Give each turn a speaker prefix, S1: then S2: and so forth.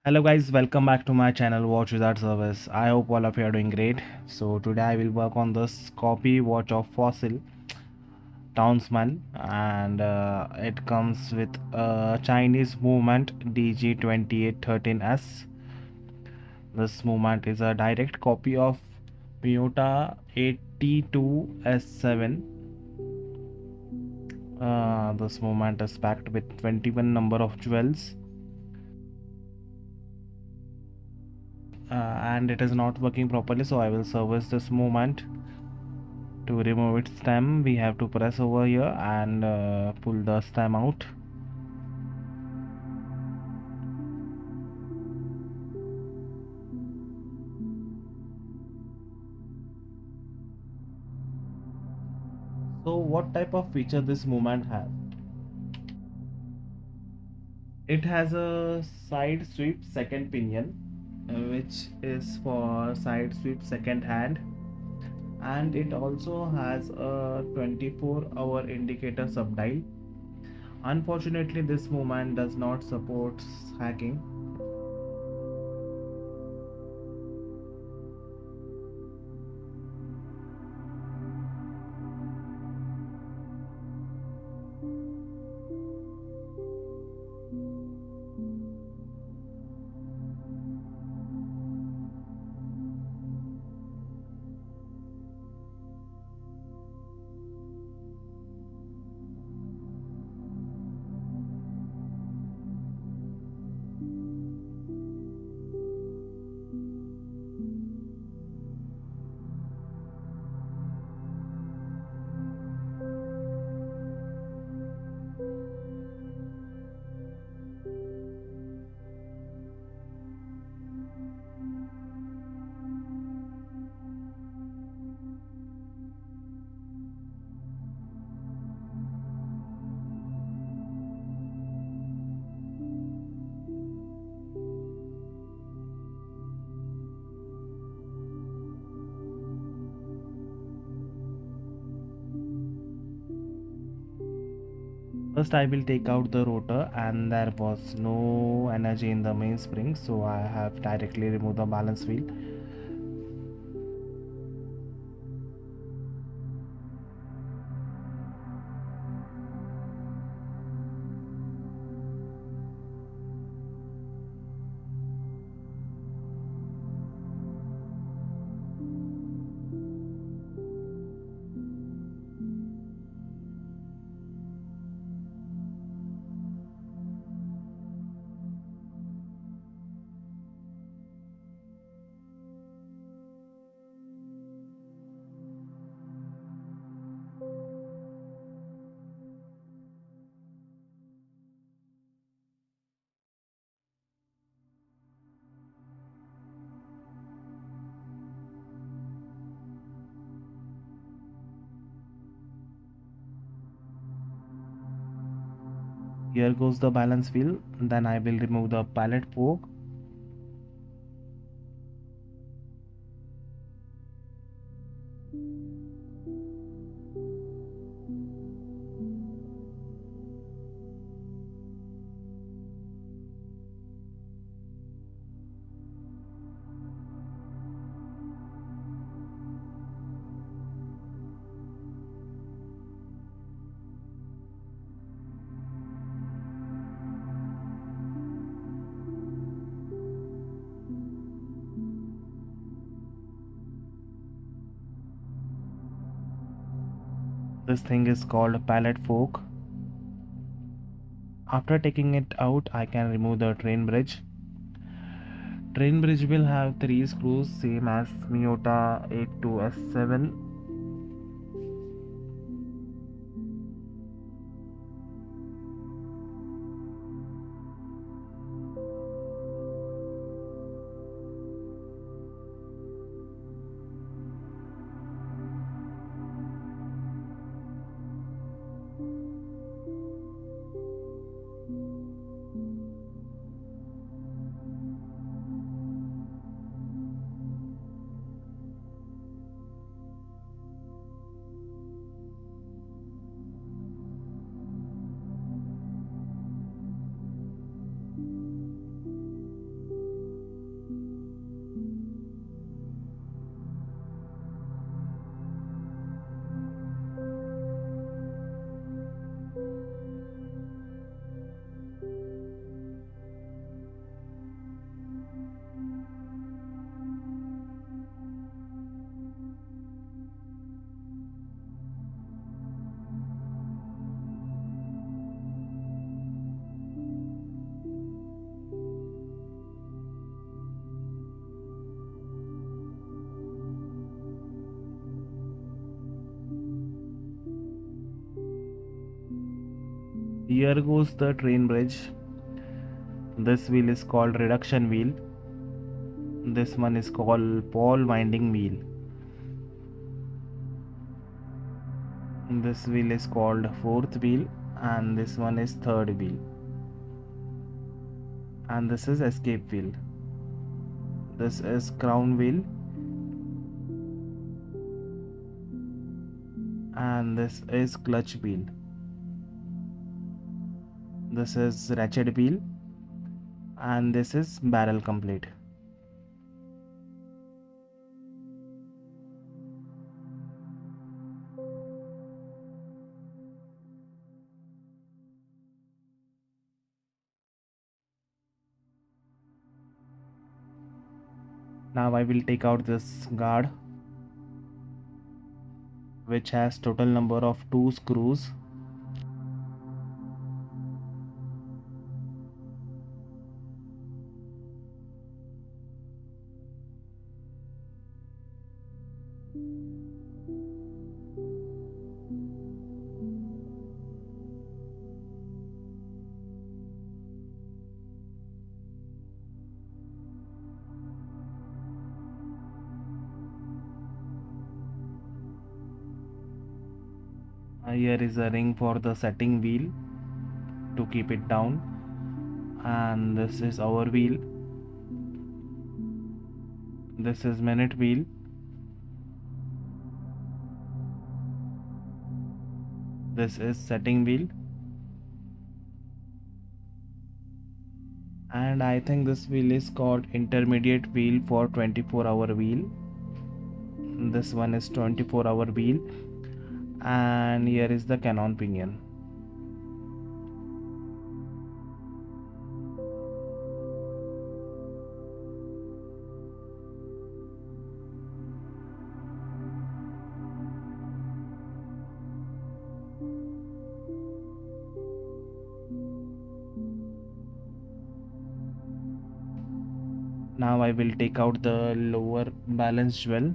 S1: Hello guys, welcome back to my channel Watch Without Service. I hope all of you are doing great. So today I will work on this copy watch of Fossil Townsman, and it comes with a Chinese movement DG2813S. This movement is a direct copy of Toyota 82S7. This movement is packed with 21 number of jewels, and it is not working properly, so I will service this movement. To remove its stem, we have to press over here and pull the stem out. So what type of feature this movement has? It has a side sweep second pinion, which is for side sweep second hand, and it also has a 24-hour indicator subdial. Unfortunately, this movement does not support hacking. First, I will take out the rotor, and there was no energy in the mainspring, so I have directly removed the balance wheel. Here goes the balance wheel. Then I will remove the pallet fork. This thing is called pallet fork. After taking it out, I can remove the train bridge. Train bridge will have 3 screws, same as Toyota 82S7. Here goes the train bridge. This wheel is called reduction wheel. This one is called ball winding wheel. This wheel is called fourth wheel, and this one is third wheel. And this is escape wheel. This is crown wheel, and this is clutch wheel. This is ratchet wheel, and this is barrel complete. Now I will take out this guard, which has total number of 2 screws. Here is a ring for the setting wheel to keep it down, and this is our wheel. This is minute wheel. This is setting wheel, and I think this wheel is called intermediate wheel for 24-hour wheel. This one is 24-hour wheel, and here is the cannon pinion. Now I will take out the lower balance jewel.